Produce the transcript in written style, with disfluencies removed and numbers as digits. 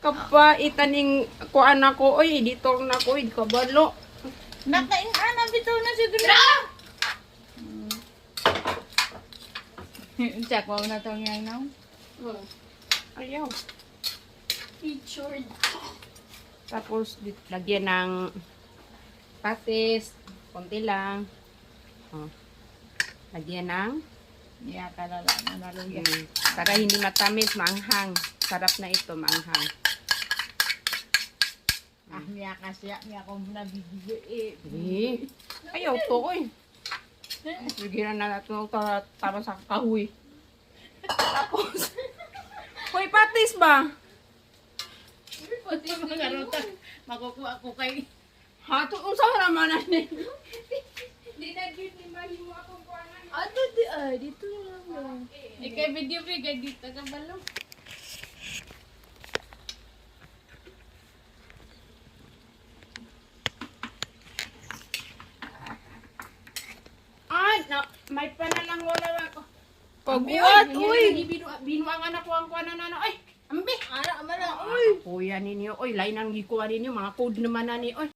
Itaning kuan ako, oy, editor na ko, kabalo. Nakain-anan bitaw na siguro. Check mo na tong yang now. Ayaw. Featured. Tapos, lagyan ng patis, konti lang. Oh. Lagyan ng Niyaka na lang na naluya. para hindi matamis, maanghang. Sarap na ito, maanghang. Niyaka siya. Niyaka mo na bibigyo Ayaw to, oy. Lagyan na natin tama sa kahoy. Tapos, hoy, patis ba? Pati mga rutan. Makukuha ko kay... Hato, usaw naman na nito. Di na din ni mahimo akong kuanan. Ano dito lang. Ikay video bigay dito ka balo. May panalang wala ako. Pagbuhat, uy! Binuangan ako ang kuanan na, ay, ambi. Ara, amala, Kuya ninyo, oy, lain ang gikuha ninyo, mga code naman na ni, oy.